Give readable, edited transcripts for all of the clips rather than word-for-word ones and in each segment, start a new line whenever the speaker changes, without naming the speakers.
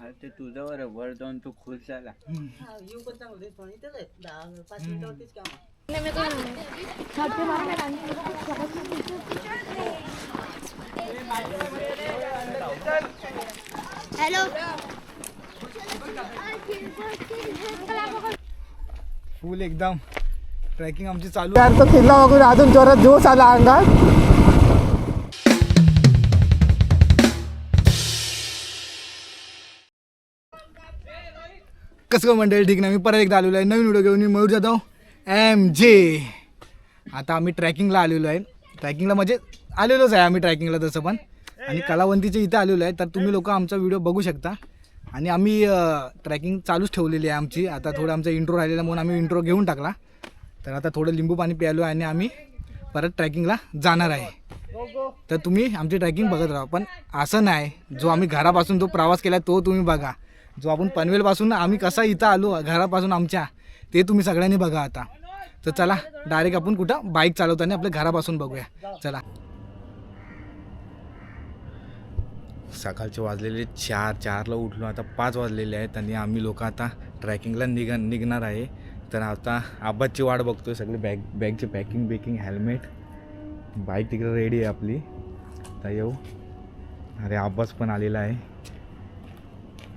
अरे ते तुझं वर वर जाऊन तू खुश झाला.
येऊ पण चांगलं पण इथेच आहे 10-5 मिनिटावरतीच काम आहे.
हॅलो
फुल एकदम ट्रॅकिंग आमची चालू आहे. तो किल्ला बघून अजून जोरात जोश आला अंगात. कसं मंडळी ठीक नाही, मी परत एकदा आलेलो आहे नवीन व्हिडिओ घेऊन. मी मयूर जाधव MJ. आता आम्ही ट्रॅकिंगला आलेलो आहे. ट्रॅकिंगला म्हणजे आलेलोच आहे आम्ही ट्रॅकिंगला तसं पण, आणि कलावंतीच्या इथे आलेलो आहे. तर तुम्ही लोक आमचा व्हिडिओ बघू शकता. आणि आम्ही ट्रॅकिंग चालूच ठेवलेली आहे आमची. आता थोडं आमचा इंट्रो राहिलेला म्हणून आम्ही इंट्रो घेऊन टाकला. तर आता थोडं लिंबू पाणी प्यालो आणि आम्ही परत ट्रॅकिंगला जाणार आहे. तर तुम्ही आमची ट्रॅकिंग बघत राहा. पण असं नाही, जो आम्ही घरापासून जो प्रवास केला तो तुम्ही बघा. जो आपण पनवेलपासून आम्ही कसा इथं आलो घरापासून आमच्या, ते तुम्ही सगळ्यांनी बघा आता. तर चला डायरेक्ट आपण कुठं बाईक चालवताना आपल्या घरापासून बघूया. चला. सकाळचे वाजलेले 4ला उठलो, आता 5 वाजलेले आहेत आणि आम्ही लोक आता ट्रॅकिंगला निघणार आहे. तर आता आबाची वाट बघतोय. सगळे बॅगची पॅकिंग हेल्मेट, बाईक तिकडे रेडी आहे आपली. आता येऊ. अरे आब्बास पण आलेला आहे.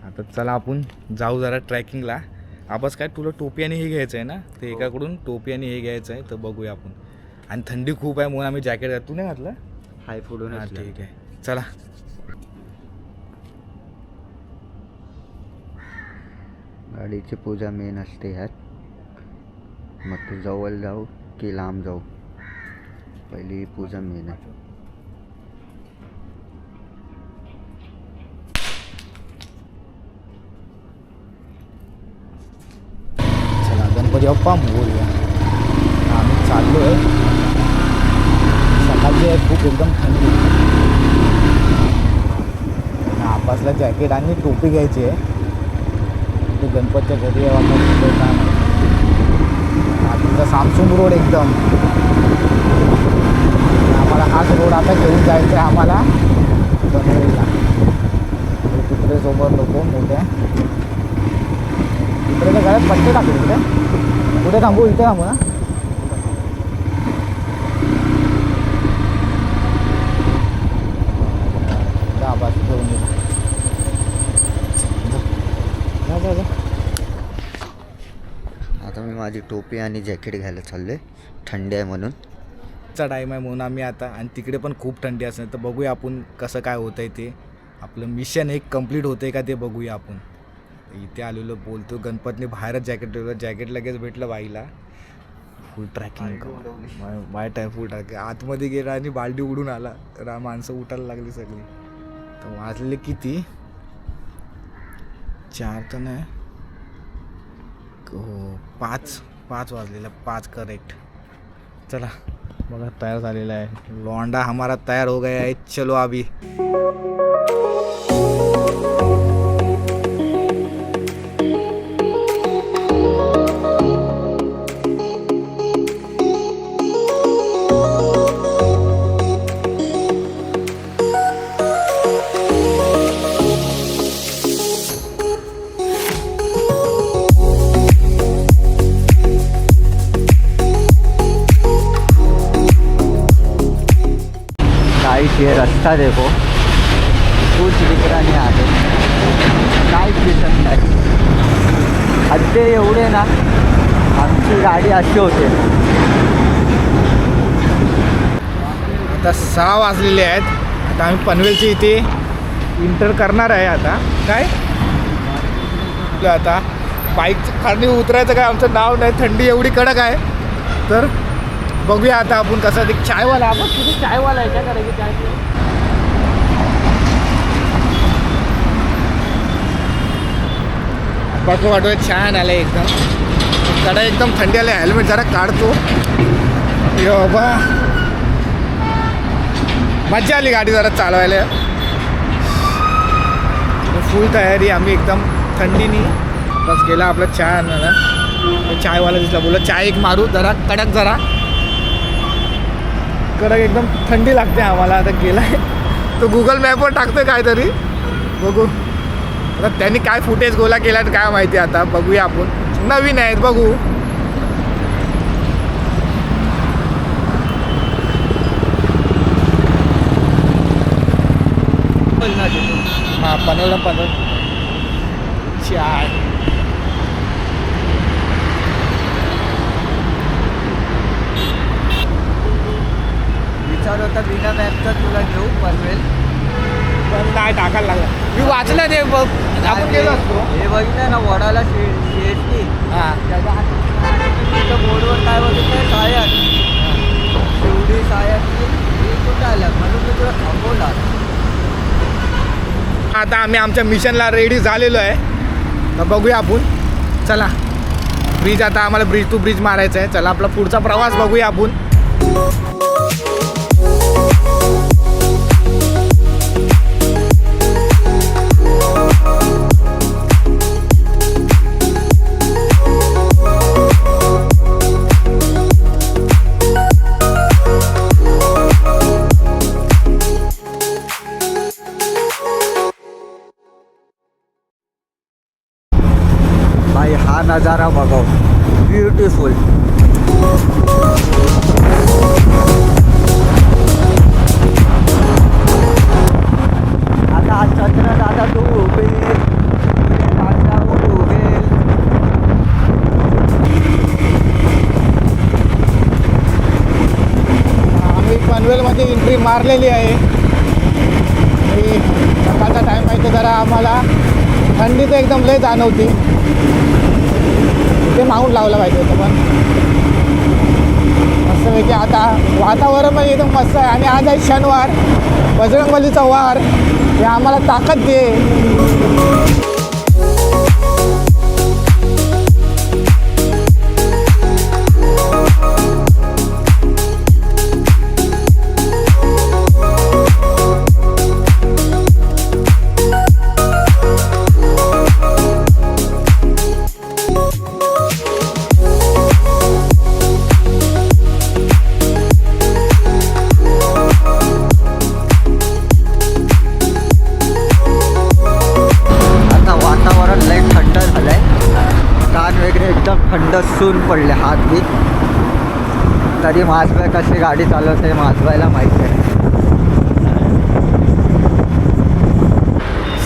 आता चला आपण जाऊ जरा ट्रॅकिंगला. आबास काय तुला टोपी आणि हे घ्यायचं आहे ना, ते एकाकडून टोपी आणि हे घ्यायचं आहे. तर बघूया आपण. आणि थंडी खूप आहे म्हणून आम्ही जॅकेट घातलं. तू नाही घातलं?
हाय फोडून.
हां ठीक आहे चला.
गाडीची पूजा मेन असते ह्यात. मग तू जवळ जाऊ की लांब जाऊ, पहिली पूजा मेन आहे.
चला गणपती बाप्पा मोरया. आम्ही चाललो आहे. सकाळची आहे खूप एकदम थंडी. आपासला जॅकेट आणि टोपी घ्यायची आहे. ते गणपतीच्या घरी तिथं सामसुंग रोड एकदम. आम्हाला हाच रोड आता घेऊन जायचं आहे आम्हाला पनवेलला. तिकडे सोबत लोक मोठ्या तिकडे घरात पट्टे टाकले. कुठे थांबू? इथे थांबू ना. आवाज घेऊन गेला.
आता मी माझी टोपी आणि जॅकेट घ्यायला चाललोय, थंडी आहे म्हणून.
चा टाईम आहे म्हणून आम्ही आता. आणि तिकडे पण खूप थंडी असते. तर बघूया आपण कसं काय होतं आहे ते. आपलं मिशन एक कंप्लीट होतं आहे का ते बघूया आपण. इथे आलेलो बोलतो गणपतीने बाहेरच जॅकेट ठेवलं. जॅकेट लगेच भेटलं बाईला. फुल ट्रॅकिंग वाईट आहे. फुल ट्रॅकिंग आतमध्ये गेला आणि बालडी उडून आला. तर माणसं उठायला लागली सगळी. तर वाजले किती? 4 तर नाही, 5 वाजलेला. 5 करेक्ट. चला बघा तयार झालेला आहे. लौंडा हमारा तयार हो गया है. चलो अभी.
ये रास्ता देखो, कुछ दिख रहा नहीं आगे, काहीच दिसत नाही. खड्डे एवढे ना, आमची गाडी अशी होते.
आता 6 वाजलेले आहेत. आता आम्ही पनवेलच्या इथे इंटर करणार आहे. आता काय आता बाईक खाली उतरायचं काय आमचं नाव नाही. थंडी एवढी कडक आहे. तर बघूया आता आपण कसं. ते चायवाला आपण किती चायवाला आहे. काय करायची चाय? बघू वाटतोय छान आलं एकदम. कडा एकदम थंडी आले. हेल्मेट जरा काढतो. यो बाबा मजा आली गाडी जरा चालवायला. फुल तयारी आम्ही एकदम थंडीनी. बस गेला आपला चाय आणायला. चायवाला दिसला, बोला चाय एक मारू जरा कडक. जरा कडक एकदम थंडी लागते आम्हाला. आता गेलाय तो गुगल मॅपवर टाकतोय काहीतरी. बघू आता त्यांनी काय फुटेज गोळा केला काय माहिती, आता बघूया आपण. नवीन आहेत बघू. हां पनवेल चाय.
विचार होता बिना मॅपचा तुला घेऊ पनवेल,
पण काय टाकायला लागला. मी वाचलं ते बघ, आपण गेलो असतो.
हे बघितलं ना वडाला शेती
हां
त्याच्या तिथं बोर्डवर काय बघितलं सायन, शिवडी सायन कुठं आलं म्हणून मी तुला थांबवला.
आता आम्ही आमच्या मिशनला रेडी झालेलो आहे. तर बघूया आपण. चला ब्रिज, आता आम्हाला ब्रिज टू ब्रिज मारायचं आहे. चला आपला पुढचा प्रवास बघूया आपण.
भाई हा नजारा बघो, ब्युटिफुल. आता चंद्र दादा तू उभे, दादा उभे.
आम्ही पनवेलमध्ये एंट्री मारलेली आहे. आणि सकाळचा टाईम आहे तर जरा आम्हाला थंडी तर एकदम लय जाणवती. ते माऊंट लावलं पाहिजे होतं, पण मस्तपैकी आता वातावरण पण एकदम मस्त आहे. आणि आज आहे शनिवार, बजरंगबलीचा वार. हे आम्हाला ताकद दे.
थंड सून पडले हात बी, तरी माझबाई कशी गाडी चालवते माझबाईला माहिती आहे.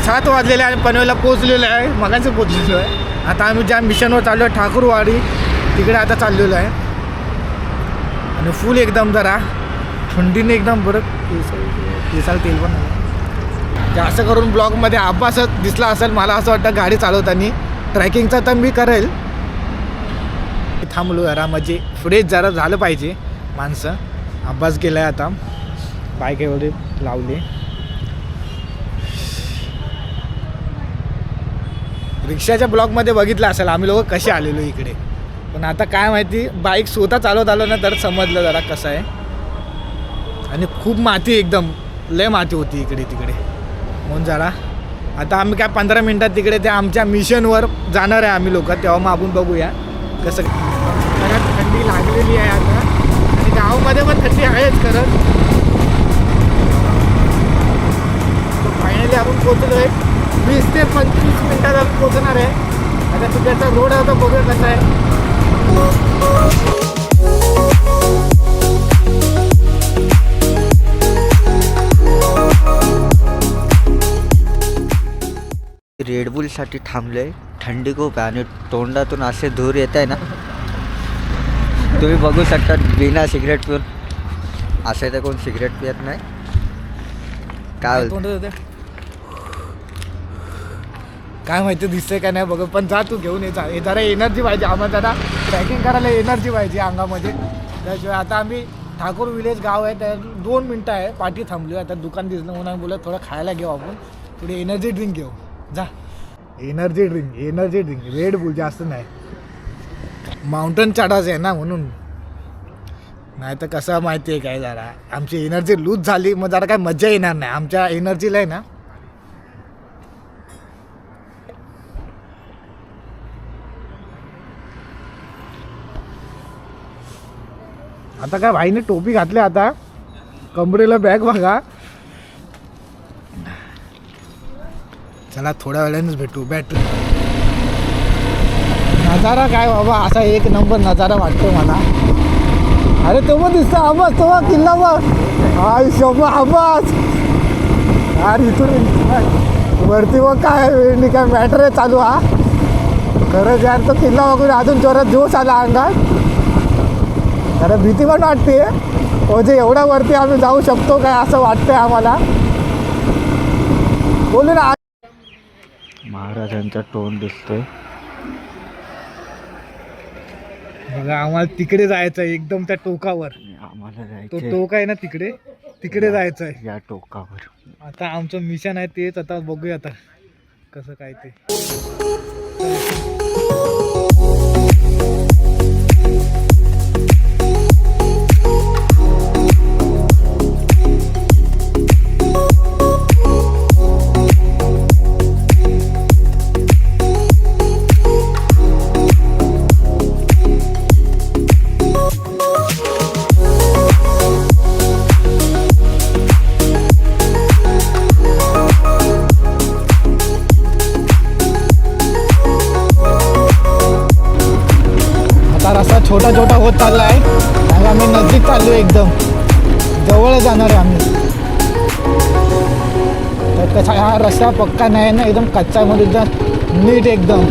7 वाजलेले आणि पनवेलला पोचलेलो आहे. मगाशी पोचलेलो आहे. आता आम्ही ज्या मिशनवर चाललो आहे ठाकूरवाडी, तिकडे आता चाललेलो आहे. आणि फुल एकदम जरा थंडीने एकदम बरं केसाला तेल पण नाही. जास्त करून ब्लॉगमध्ये अभ्यासच दिसला असेल मला असं वाटतं गाडी चालवताना. ट्रॅकिंगचा तर मी करेल. थांबलो जरा, म्हणजे फ्रेश जरा झालं पाहिजे माणसं. अभ्यास केला आहे आता, बाईक एवढे लावले. रिक्षाच्या ब्लॉकमध्ये बघितलं असेल आम्ही लोक कसे आलेलो इकडे. पण आता काय माहिती, बाईक स्वतः चालवत आलो ना तर समजलं जरा कसं आहे. आणि खूप माती, एकदम लय माती होती इकडे तिकडे. म्हणून जरा आता आम्ही काय 15 मिनटात तिकडे त्या आमच्या मिशनवर जाणार आहे आम्ही लोक. तेव्हा मग आपण बघूया कसं. खरंच थंडी लागलेली आहे आता, आणि गावामध्ये पण थंडी आहेच खरंच. फायनली आपण पोचलो आहे. 20 ते 25 मिनटात आपण पोचणार आहे. आता तिकडचा रोड आहे, तर बघूया कसा आहे.
रेडबुलसाठी थांबले. थंडी खूप आहे आणि तोंडातून असे धूर येत आहे ना, तुम्ही बघू शकता. बिना सिगरेट पिऊन असे तर कोण सिगरेट पित नाही. काय बोलतो?
काय माहिती दिसतंय का नाही बघ. पण जा तू घेऊन ये. जरा एनर्जी पाहिजे आम्हाला, जरा ट्रॅकिंग करायला एनर्जी पाहिजे अंगामध्ये. त्याशिवाय आता आम्ही ठाकूर विलेज गाव आहे, त्या 2 मिनटं आहे पाठी थांबलो. आता दुकान दिसलं म्हणून आम्ही बोलत थोडं खायला घेऊ आपण. थोडी एनर्जी ड्रिंक घेऊ. जा, एनर्जी ड्रिंक रेड बुल, जास्त नाही. माउंटन चढायचं आहे ना म्हणून. नाही तर कसं माहिती आहे काय, जरा आमची एनर्जी लूज झाली मग जरा काय मजा येणार नाही आमच्या एनर्जीला आहे ना. आता काय भाईने टोपी घातली, आता कमरेला बॅग बघा. चला थोड्या वेळानेच भेटू बॅटरी. नजारा काय बाबा, असा एक नंबर नजारा वाटतो मला. अरे तो पण दिसतो आवाज, तो बघ किल्ला बघ. आय शोभा आवाज यार, इथून वरती बघ काय काय मॅटर आहे चालू. हा खरंच यार, तो किल्ला बघून अजून जोरात जोश आला अंगात. अरे भीती पण वाटते हो, जे एवढ्या वरती आम्ही जाऊ शकतो काय असं वाटतंय आम्हाला. बोलू ना.
महाराजांचा तोंड दिसतोय.
बघा आम्हाला तिकडे जायचं आहे, एकदम त्या टोकावर.
आम्हाला
तो
जायचं
टोक आहे ना तिकडे, तिकडे जायचं आहे.
या टोकावर.
आता आमचं मिशन आहे तेच, आता बघूया आता कसं काय ते. छोटा छोटा होत चालला आहे आणि आम्ही नजीक चाललो, एकदम जवळ जाणार आहे आम्ही. तर कसा हा रस्ता पक्का नाही ना, एकदम कच्चा मध्ये एकदम नीट एकदम.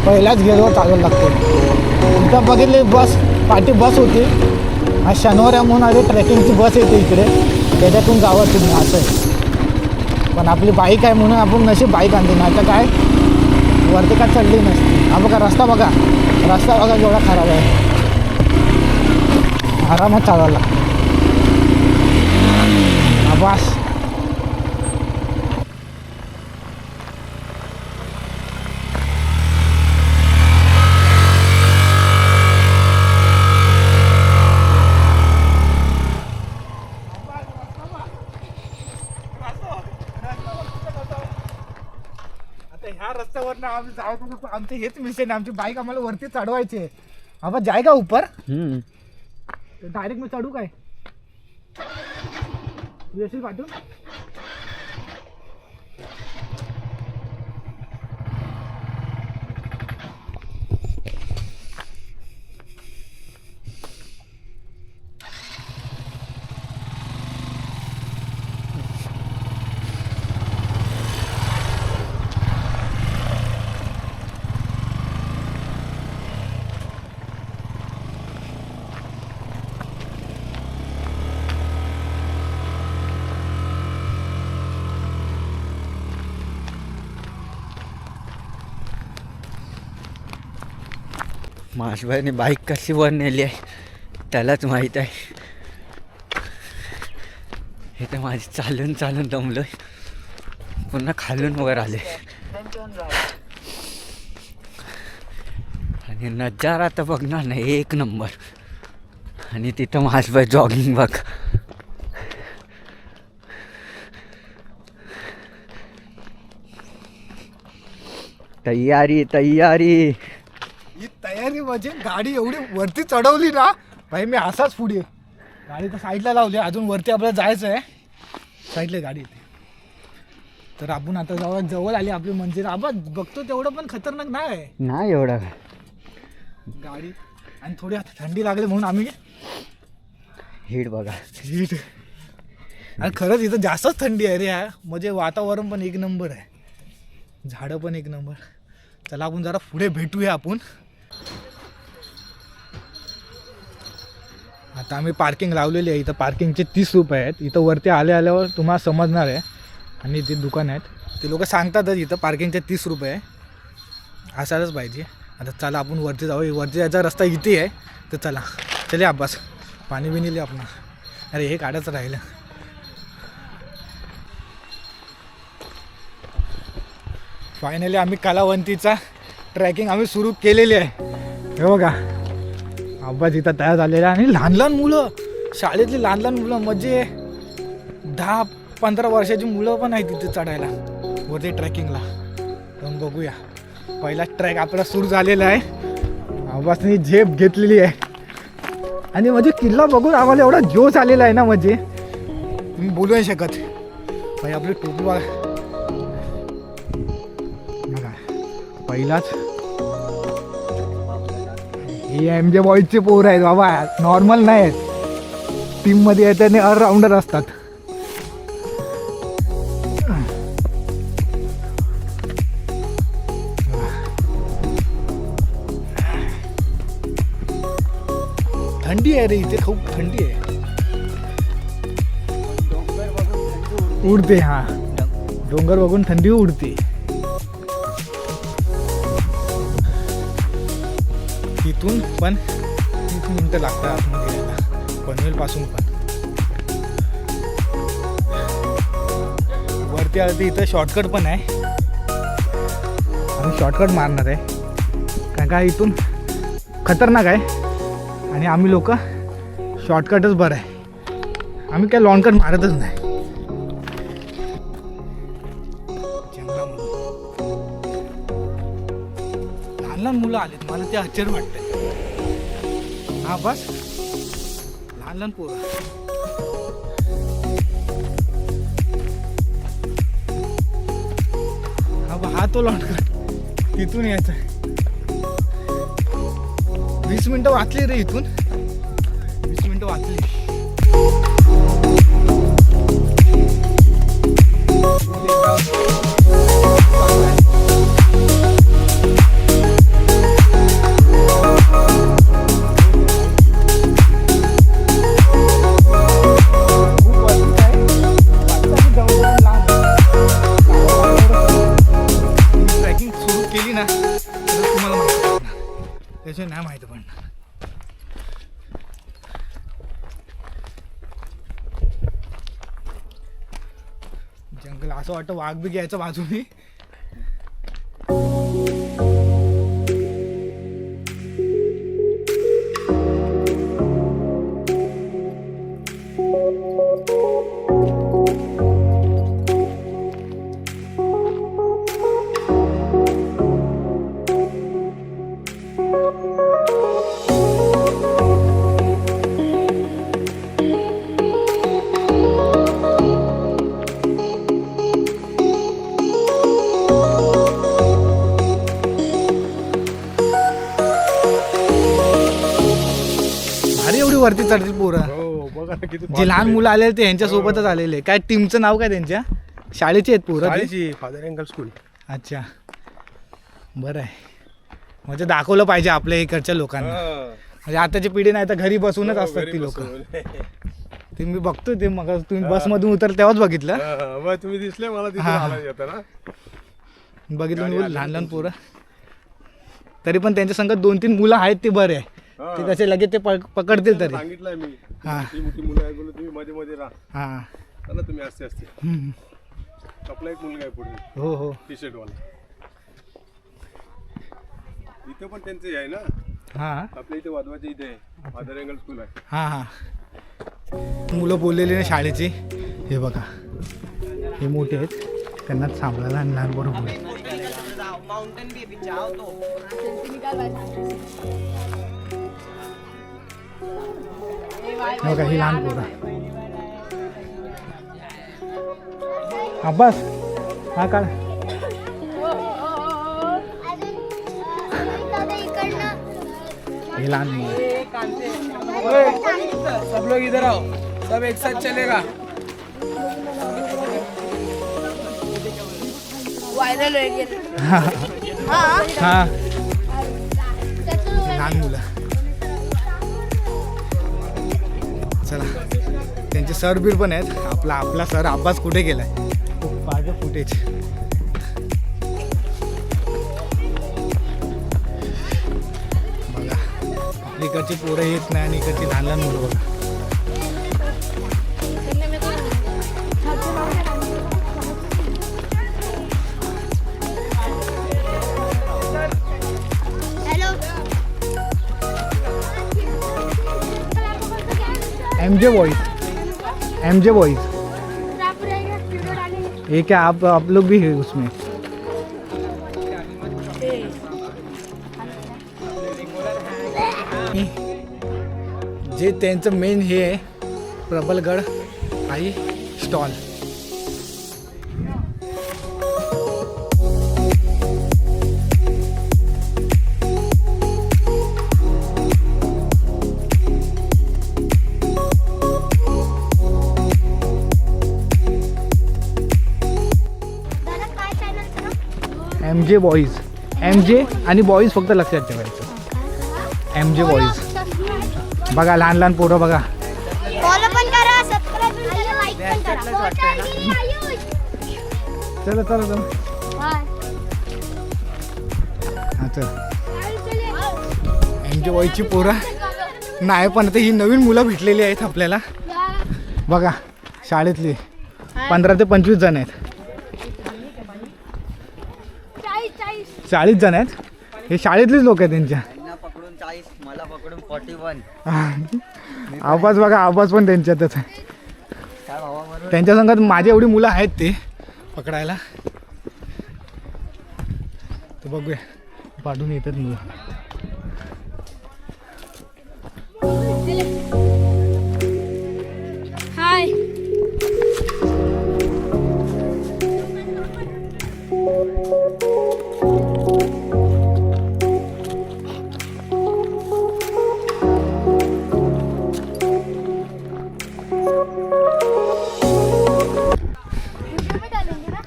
पहिलाच गेअरवर चालवायला लागतो. इथं बघितली बस, पाठी बस होती. आज शनिवार आहे म्हणून आधी ट्रेकिंगची बस येते इकडे, त्याच्यातून जावं तुम्ही असं आहे. पण आपली बाईक आहे म्हणून आपण नशीब बाईक आणली, नाही तर काय वरती का चढली नसती. हा बघा रस्ता बघा, रस्ता बघा एवढा खराब आहे. आरामात चालवायला. आवाज ह्या रस्त्यावरनं आम्ही जायचं, आमचं हेच मिशन आहे. आमची बाईक आम्हाला वरती चढवायची आहे. आबा जायगा ऊपर डायरेक्ट मी चढू काय येशील पाठवून.
माशबाईने बाईक कशी वर नेली आहे त्यालाच माहीत आहे. हे तर माझी चालून चालून दमलोय, पुन्हा खालून वर आले. आणि नजारा तर बघणार नाही एक नंबर. आणि तिथं माशबाई जॉगिंग बघ. तयारी तयारी.
ही तयारी म्हणजे गाडी एवढी वरती चढवली ना भाई, मी असाच पुढे गाडी तर साईडला लावली. अजून वरती आपल्याला जायचं आहे, साईडला गाडी येते. तर आपण आता जवळ आली आपली मंजिल. आपण बघतो तेवढं पण खतरनाक नाही
एवढा
गाडी. आणि थोडी आता थंडी लागली म्हणून आम्ही
हीट बघा,
हीट. आणि खरंच इथं जास्तच थंडी आहे रे. ह्या म्हणजे वातावरण पण एक नंबर आहे, झाडं पण एक नंबर. चला आपण जरा पुढे भेटूया आपण. आता आम्ही पार्किंग लावलेली आहे इथं. पार्किंगचे 30 रुपये आहेत. इथं वरती आल्यावर तुम्हाला समजणार आहे. आणि ते दुकान आहेत ते लोक सांगतातच इथं पार्किंगचे 30 रुपये आहे, असायलाच पाहिजे. आता चला आपण वरती जाऊ. वरती जायचा रस्ता इथे आहे. तर चला चले अब्बास, पाणी बिनी आपण. अरे हे काढायचं राहिलं. फायनली आम्ही कलावंतीचा ट्रॅकिंग आम्ही सुरू केलेली आहे. हे बघा अब्बास इथं तयार झालेला आहे. आणि लहान लहान मुलं, शाळेतली लहान लहान मुलं, म्हणजे 10-15 वर्षाची मुलं पण आहेत तिथे चढायला वरती ट्रॅकिंगला. तर बघूया, पहिला ट्रॅक आपला सुरू झालेला आहे. अब्बासने झेप घेतलेली आहे. आणि म्हणजे किल्ला बघून आम्हाला एवढा जोश आलेला आहे ना, म्हणजे तुम्ही बोलू नाही शकत. भाई आपली टोपी बघा पहिलाच. हे MJ बॉईजचे पोर आहेत बाबा, नॉर्मल नाही आहेत. टीममध्ये येतात आणि ऑलराऊंडर असतात. थंडी आहे रे इथे, खूप थंडी आहे. उडते, हा डोंगर बघून थंडी उडते. तिथून पण 30 मिनिटं लागतात आतमध्ये यायला, पनवेल पासून पण. वरती आलं तर इथं शॉर्टकट पण आहे, आम्ही शॉर्टकट मारणार आहे कारण का इथून खतरनाक आहे आणि आम्ही लोक शॉर्टकटच बरं आहे. आम्ही काय लॉंगकट मारतच नाही. लहान मुलं आलेत, मला ते आश्चर्य वाटतंय. हा बस लहान लहान पोरं. हा तो लॉंगकट तिथून यायचा. 20 मिनिटं वाचली रे इथून, 20 मिनिटं वाचली. त्याचे नाही माहिती पडणार. जंगल असं वाटतं वाघ बी घ्यायचं बाजूने. वरती चढतील पोरं. जे लहान मुलं आलेले ते यांच्या सोबतच आलेले. काय टीमचं नाव काय त्यांच्या शाळेची आहेत पोरं?
Father angle school.
अच्छा बरं आहे, म्हणजे दाखवलं पाहिजे आपल्या इकडच्या लोकांना. म्हणजे आताची पिढी नाही तर घरी बसूनच असतात ती लोक. ते मी बघतोय ते मग तुम्ही बसमधून उतर तेव्हाच बघितलं.
तुम्ही दिसले मला
बघितलं मी लहान लहान पोरं. तरी पण त्यांच्या संगत 2-3 मुलं आहेत ते बरे आहे. ते कसे लगेच ते पकडतील तरी.
सांगितलंय मी.
हा
मोठी मुलं आहे बोलू, तुम्ही मध्ये मध्ये राहा.
हा
चला तुम्ही असते असते. आपला एक मुलगा आहे पुढे,
हो हो
टी शर्ट वाला. इथे पण त्यांचे आहे ना.
हा
आपल्या इथे वादवाचे इथे आहे, फादर एंगल स्कूल आहे.
हा हा मुलं बोललेली ना शाळेची. हे बघा हे मोठे आहेत, त्यांना सांभाळायला आणि लहान बरोबर. बघा ही लहान पोरं. अब्बास हा काढ. हे लहान मुलं.
सब लोग इधर आओ, सब एक साथ चलेगा.
वायरल
हा लहान मुलं. चला त्यांचे सर बीर पण आहेत. आपला सर अब्बास कुठे गेलाय पाहिजे फुटेज. बघा आपली इकडची पोरं येत नाही आणि इकडची लहान लहान मुलं बघा. MJ बॉयज ये क्या आप लोग भी है उसमें? जे त्यांचं मेन हे आहे प्रबलगड आई स्टॉल. MJ boys. MJ आणि बॉईज फक्त लक्षात ठेवायचं. MJ boys. बघा लहान लहान पोरं बघा.
फॉलो पण करा, सबस्क्राइब पण करा, लाईक पण करा.
चला चला चला. हां चल. MJ बॉईजची पोरं नाही, पण आता ही नवीन मुलं भेटलेली आहेत आपल्याला. बघा शाळेतली 15 ते 25 जण आहेत. 40 जण आहेत. हे शाळेतलीच लोक आहेत त्यांच्या.
त्यांना पकडून 40, मला पकडून 41.
आवाज बघा, आवाज पण त्यांच्यातच आहे.
काय भावा बरोबर.
त्यांच्या संघात माझी एवढी मुलं आहेत ते पकडायला. तर बघूया पाठवून येतात मुलं.
हाय.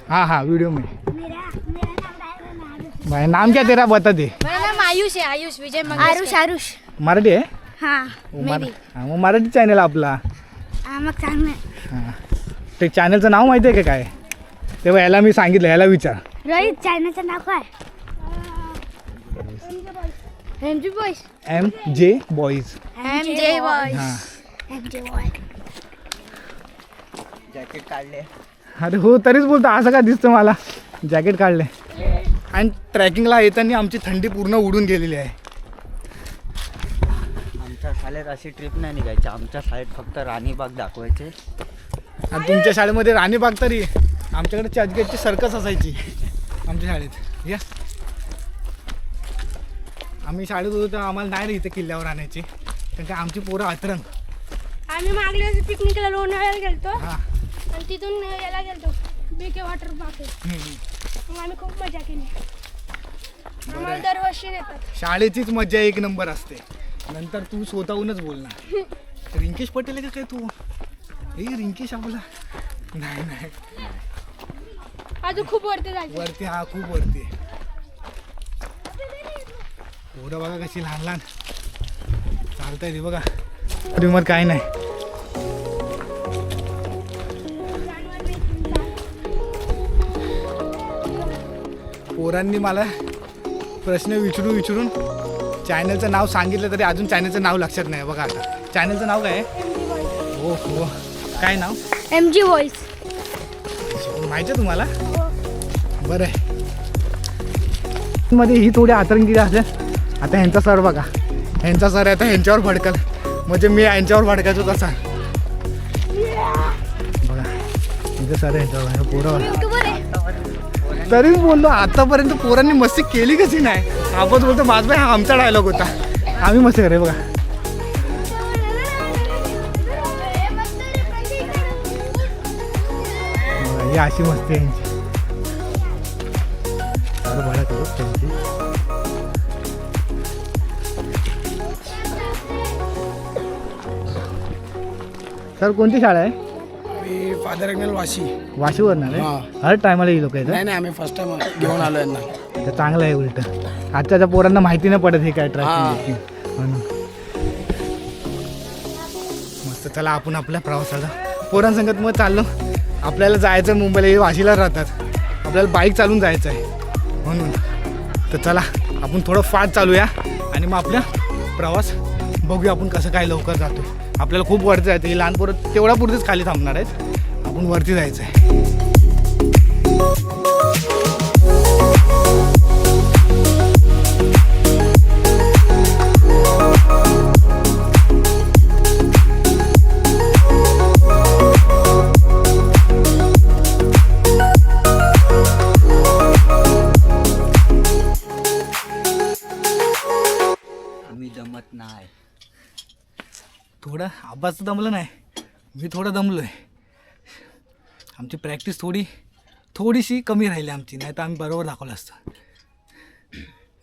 हाँ हाँ वीडियो में. भाई नाम क्या तेरा बता दे.
मेरा नाम आयुष है, आयुष विजय मंगेशकर. आरुष.
मराठी आहे.
हाँ
मग मराठी चॅनल आपला.
मग सांग ना.
हां ते चॅनलचं नाव माहिती आहे का काय. तेव्हा याला मी सांगितलं, याला विचार.
रोहित, चॅनलचं नाव काय? MJ boys.
MJ boys.
MJ boys.
हां
MJ बॉईज.
जॅकेट काढले.
अरे हो, तरीच बोलतो असं का दिसतं मला. जॅकेट काढले. आणि ट्रॅकिंगला येताना आमची थंडी पूर्ण उडून गेलेली आहे.
आमच्या शाळेत अशी ट्रिप नाही निघायची. आमच्या शाळेत फक्त राणीबाग दाखवायचे.
आणि तुमच्या शाळेमध्ये राणीबाग तरी, आमच्याकडे चर्चगेटची सर्कस असायची आमच्या शाळेत. या आम्ही शाळेत होतो तर आम्हाला नाही रे इथे किल्ल्यावर आणायची, कारण का आमची पोरं अतरंग.
आम्ही मागल्या वर्षी पिकनिकला लोणावळ्याला गेलतो
हां
आणि तिथून याला गेलतो BK वॉटर पार्क. मग आम्ही खूप मजा केली. आम्हाला दरवर्षी नेतात.
शाळेचीच मजा एक नंबर असते. नंतर तू स्वतःहूनच बोलणार. रिंकेश पटेल आहे का काय तू. हे रिंकेश आपला नाही नाही
अजून खूप वरती जायचं.
वरती. हा खूप वरती आहे. पोरं बघा कशी लहान लहान चालत आहे बघा. ट्रिमर काय नाही. पोरांनी मला प्रश्न विचारून चॅनलचं नाव सांगितलं तरी अजून चॅनलचं नाव लक्षात नाही. बघा आता चॅनलचं नाव काय आहे. हो हो काय नाव.
MJ boys.
माहिती आहे तुम्हाला. बरं आहे. मध्ये ही थोडी आतरंगी असल्या. आता ह्यांचा सर बघा, ह्यांचा सर आहे आता ह्यांच्यावर भडकल, म्हणजे मी यांच्यावर भडकायचो तसा. बघा इथे सर ह्यांच्यावर पोरं. तरीच बोललो आतापर्यंत पोरांनी मस्ती केली कशी नाही. आपण बोलतो बाजबाई हा आमचा डायलॉग होता, आम्ही मस्ती करे. बघा ही अशी मस्ती आहे यांची. त्यांची सर कोणती शाळा आहे.
मी फादर अँगल वाशी.
वाशीवर ना रे.
हां.
हर टायमाला ही लोक येतात.
नाही नाही, आम्ही फर्स्ट टाइम घेऊन आलो यांना.
तर चांगलं आहे उलट. आजच्या पोरांना माहिती नाही पडत हे काय ट्रॅकिंग. म्हणून मस्त. चला आपण आपल्या प्रवासाला पोरांसंगत मग चाललो. आपल्याला जायचं मुंबईला, हे वाशीला राहतात, आपल्याला बाईक चालून जायचं आहे म्हणून. तर चला आपण थोडं फास्ट चालूया आणि मग आपला प्रवास बघूया आपण कसं काय लवकर जातो. आपल्याला खूप वरती जायचं. ही लहान पोरं तेवढ्या पुरतीच खाली थांबणार आहेत. आपण वरती जायचं आहे.
आम्ही दमत नाही.
थोडं आवाज दमलं नाही, मी थोडं दमलो आहे. आमची प्रॅक्टिस थोडीशी कमी राहिली आमची, नाही तर आम्ही बरोबर दाखवलं असतं.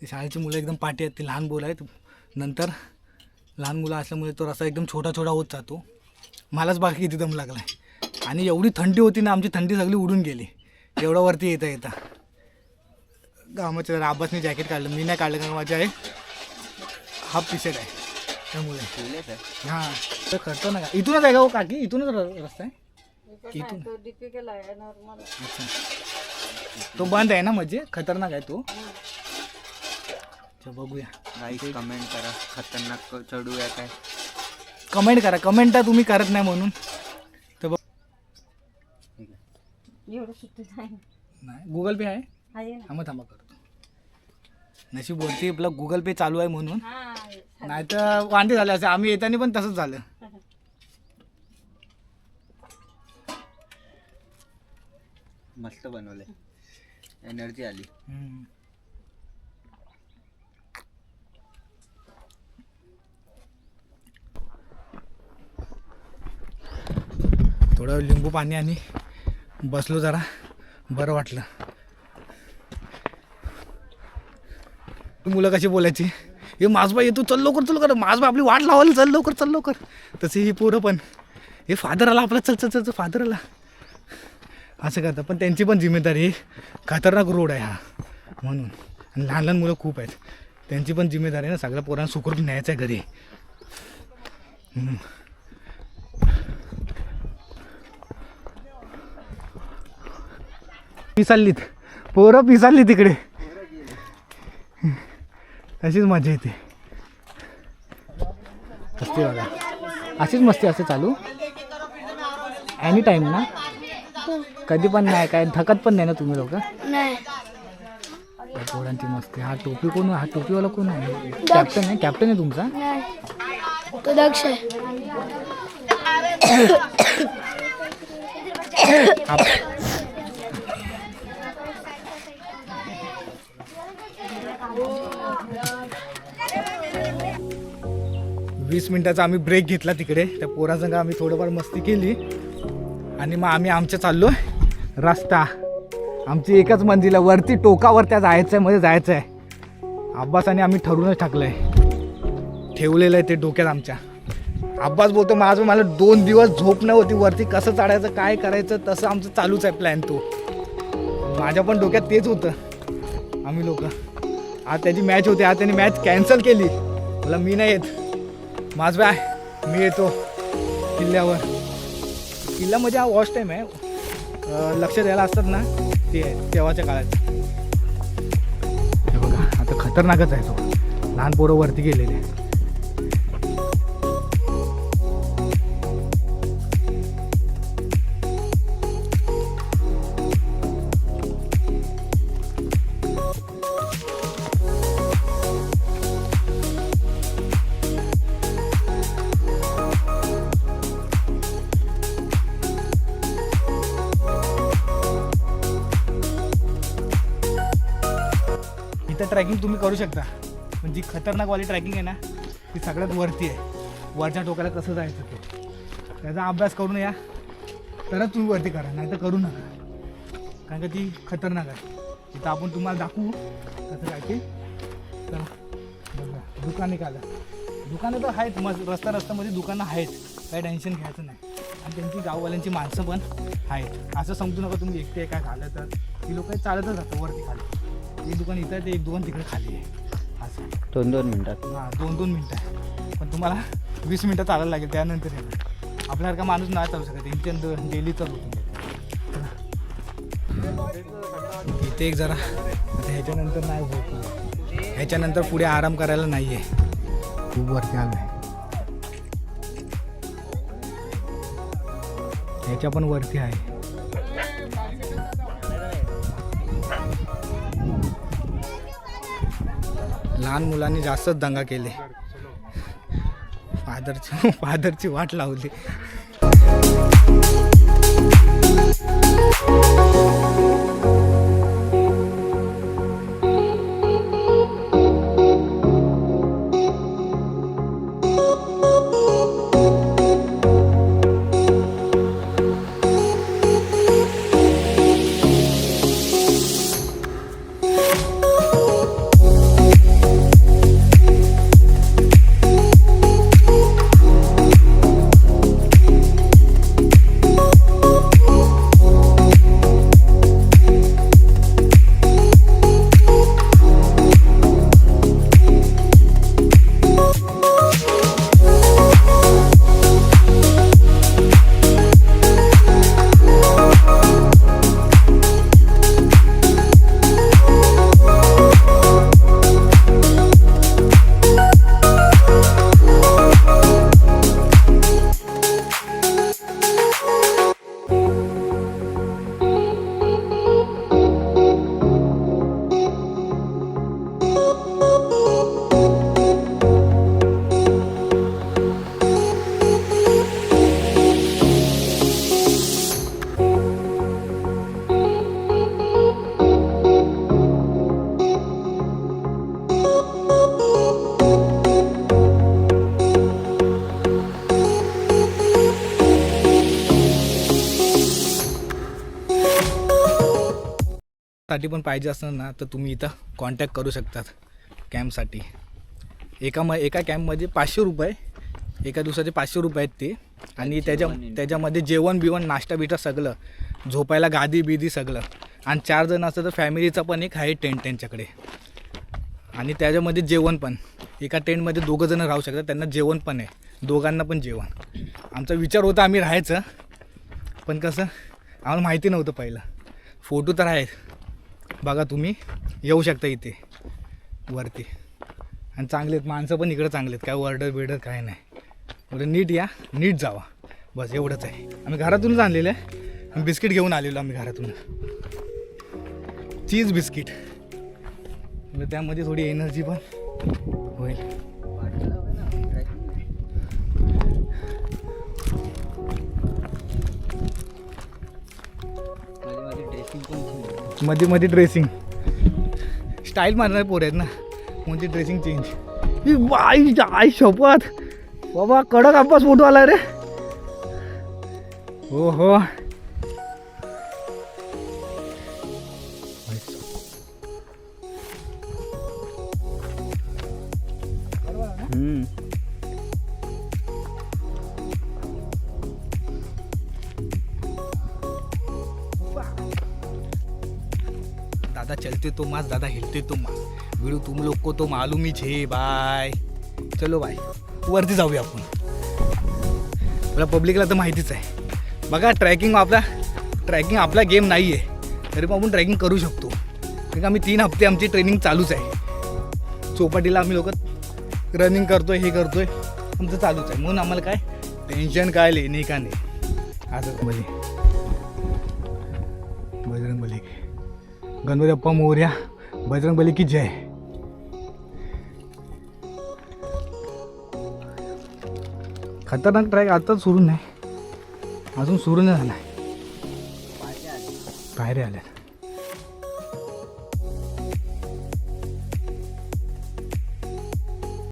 ती शाळेची मुलं एकदम पाठी आहेत, ती लहान मुलं आहेत. नंतर लहान मुलं असल्यामुळे तो रस्ता एकदम छोटा छोटा होत जातो. मलाच बाकी किती दम लागला आहे. आणि एवढी थंडी होती ना, आमची थंडी सगळी उडून गेली एवढं वरती येता येता. घामाचं जरा आबासने जॅकेट काढलं, मी नाही काढलं कारण माझ्या आहे हाफ टी शर्ट आहे त्यामुळे. हां तर खर्च नाही का इथूनच आहे का हो काकी? इथूनच रस्ता आहे इथून? अच्छा तो बंद आहे ना म्हणजे खतरनाक आहे तो. अच्छा बघूया.
कमेंट करा खतरनाक चढूया काय.
कमेंट करा. कमेंट तर तुम्ही करत नाही म्हणून तर बघ.
एवढं सुट्टी नाही
नाही गुगल पे आहे.
आहे ना.
थांबा थांबा करतो. नशीब बोलते आपलं गुगल पे चालू आहे म्हणून,
हा
नाही तर वांदे झाले असे. आम्ही येताना पण तसंच झालं.
मस्त बनवले, एनर्जी आली.
थोडं लिंबू पाणी आणि बसलो जरा बरं वाटलं. मुलं कशी बोलायची, हे माझबा येतो चल लवकर चल लवकर, माझबा आपली वाट लावायला चल लवकर चल लवकर. तसे ही पोरं पण हे फादर आला आपला चल चल चल फादर आला असं करतात. पण त्यांची पण जिम्मेदारी, खतरनाक रोड आहे हा म्हणून. आणि लहान लहान मुलं खूप आहेत, त्यांची पण जिम्मेदारी आहे ना सगळ्या पोरांना सुखरूप न्यायचं आहे घरी. पिसालीत पोरं पिसाली तिकडे, अशीच मजा येते. मस्ती बघा, अशीच मस्ती असते चालू एनी टाईम ना, कधी पण नाही काय थकत पण नाही ना तुम्ही लोक.
नाही
पोरांची मस्ती. हा टोपी कोण, हा टोपीवाला कोण आहे? कॅप्टन आहे. कॅप्टन आहे तुमचा?
नाही तो दक्ष आहे.
आप- 20 मिनिटाचा आम्ही ब्रेक घेतला तिकडे. त्या पोरासंग आम्ही थोडंफार मस्ती केली आणि मग आम्ही आमच्या चाललो रस्ता. आमची एकच मंजिल आहे, वरती टोकावर त्या जायचं आहे, मध्ये जायचं आहे. अब्बासाने आम्ही ठरवूनच टाकलं आहे, ठेवलेलं आहे ते डोक्यात आमच्या. अब्बास बोलतो माझं मला 2 दिवस झोप नाही होती, वरती कसं चढायचं काय करायचं तसं आमचं चालूच आहे प्लॅन तो. माझ्या पण डोक्यात तेच होतं. आम्ही लोक आज त्याची मॅच होती, आज त्यांनी मॅच कॅन्सल केली. मला मी नाही येत, माझं आहे मी येतो किल्ल्यावर. किल्ला म्हणजे हा वॉच टाईम आहे, लक्ष द्यायला असतात ना ते तेव्हाच्या काळात. हे बघा आता खतरनाकच आहे तो, लहान पोरं वरती गेलेले. इथं ट्रॅकिंग तुम्ही करू शकता, पण जी खतरनाकवाली ट्रॅकिंग आहे ना ती सगळ्यात वरती आहे. वरच्या टोकाला कसं जायचं ते त्याचा अभ्यास करून या तरच तुम्ही वरती करा, नाही तर करू नका, कारण का ती खतरनाक आहे. तिथं आपण तुम्हाला दाखवू कसं काय ते. चला बघा, दुकान एक आलं. दुकानं तर आहेत, मग रस्त्यामध्ये दुकानं आहेत, काही टेन्शन घ्यायचं नाही. आणि त्यांची गाववाल्यांची माणसं पण आहेत. असं समजू नका तुम्ही एकटे काय झालं तर. ती लोक चालतच जातं वरती खाली. एक दुकान इथं आहे, ते 1-2 तिकडे खाली आहे. असं
2-2 मिनिटात.
हां 2-2 मिनटं आहे, पण तुम्हाला 20 मिनटं चालायला लागेल त्यानंतर येणार. आपल्यासारखा माणूस नाही चालू शकत, त्यांच्या डेलीचं होतं. इथे एक जरा आता ह्याच्यानंतर नाही होत, ह्याच्यानंतर पुढे आराम करायला नाही आहे, खूप वरती आलो आहे. ह्याच्या पण वरती आहे. लहान मुलांनी जास्तच दंगा केले, फादरची वाट लावली. साठी पण पाहिजे असणार ना तर तुम्ही इथं कॉन्टॅक्ट करू शकतात कॅम्पसाठी. एका कॅम्पमध्ये 500 रुपये, एका दिवसाचे 500 रुपये आहेत ते. आणि त्याच्यामध्ये जेवण बिवण नाश्ता बिटा सगळं, झोपायला गादी बिदी सगळं. आणि 4 जण असतं तर फॅमिलीचा पण एक आहे टेंट त्यांच्याकडे. आणि त्याच्यामध्ये जेवण पण, एका टेंटमध्ये 2 जण राहू शकतात, त्यांना जेवण पण आहे, दोघांना पण जेवण. आमचा विचार होता आम्ही राहायचं, पण कसं आम्हाला माहिती नव्हतं पहिलं. फोटो तर आहेत बघा, तुम्ही येऊ शकता इथे वरती. आणि चांगले आहेत माणसं पण इकडं, चांगले आहेत, काय ऑर्डर बिर्डर काय नाही. एवढं नीट या, नीट जावा, बस एवढंच आहे. आम्ही घरातूनच आणलेलं आहे, बिस्किट घेऊन आलेलो आम्ही घरातून, चीज बिस्किट. म्हणजे त्यामध्ये थोडी एनर्जी पण होईल. मध्ये ड्रेसिंग स्टाईल मारणारे पोर आहेत ना, कोणती dressing change. He by I शपथ बाबा, कडक आंबाच फोटो आला रे. हो हो, दादा चलते तो मास, दादा हिलते तो मास, वीडियो तुम लोग को तो मालूम ही छे बाय. चलो बाय, वरती जाऊया आपण. आपल्या पब्लिकला तर माहितीच आहे बघा, ट्रॅकिंग आपला गेम नाही आहे, तरी पण आपण ट्रॅकिंग करू शकतो. कारण आम्ही 3 हप्ते आमची ट्रेनिंग चालूच आहे. चौपाटीला आम्ही लोक रनिंग करतोय, हे करतोय, आमचं चालूच आहे. म्हणून आम्हाला काय टेन्शन काय लेणे का नाही. असं बजरंगबली, गणपती बाप्पा मोरया, बजरंगबली की जय. खतरनाक ट्रॅक आता सुरू नाही, अजून सुरू नाही झाला. पायऱ्या आल्या.